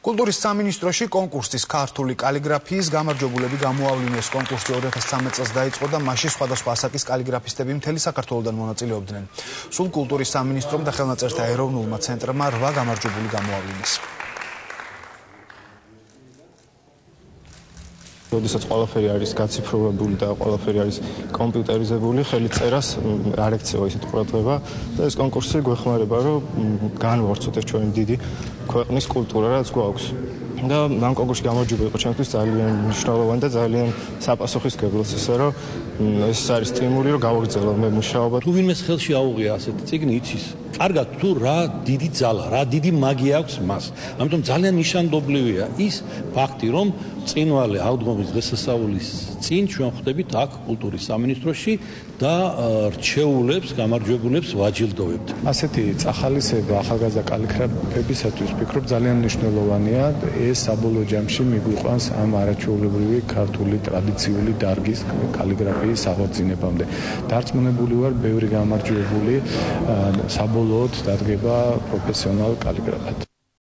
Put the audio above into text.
კულტურის სამინისტროში კონკურსის ქართული კალიგრაფიის გამარჯვებულები გამოავლინეს. კონკურსი 2013 წელს დაიწყო და მასში სხვადასხვა ასაკის კალიგრაფისტები მთელი საქართველოდან მონაწილეობდნენ. სულ კულტურის სამინისტრომ და ხელნაწერთა ეროვნულმა ცენტრმა 8 გამარჯვებული გამოავლინეს. როდესაც ყველაფერი არის გაციფროვებული და ყველაფერი არის კომპიუტერიზებული, ხელით წერას არ ექცევა ისეთ ყურადღება და ეს კონკურსი გვეხმარება, რომ განვავრცოთ ეს ჩვენი დიდი ქვეყნის კულტურა, რაც გვაქვს. და ამ კონკურსში გამარჯვება იყო ჩემთვის ძალიან მნიშვნელოვანი და ძალიან საპასუხისმგებლოც, ისე რომ ეს არის სტიმული, რომ გავაგრძელო მე მუშაობა. თუ ვინმეს ხელში აუღია ასეთი წიგნი, იცის კარგად თუ რა დიდი ძალა, რა დიდი მაგია აქვს მას. ამიტომ ძალიან ნიშანდობლივია ის ფაქტი, რომ წინვალე ავდგომის დღესასწაულის წინ ჩვენ ხვდებით აქ კულტურის სამინისტროში და რჩეულებს, გამარჯვებულებს ვაჯილდოვებთ. ასეთი წახალისება ახალგაზრდა კალიგრაფებისათვის ვფიქრობ ძალიან მნიშვნელოვანია. ეს საბოლოო ჯამში მიგვიყვანს ამ არაჩვეულებრივი ქართული ტრადიციული დარგის კალიგრაფიის აღორძინებამდე. დარწმუნებული ვარ, ბევრი გამარჯვებული საბოლოოდ დადგება პროფესიონალ კალიგრაფად.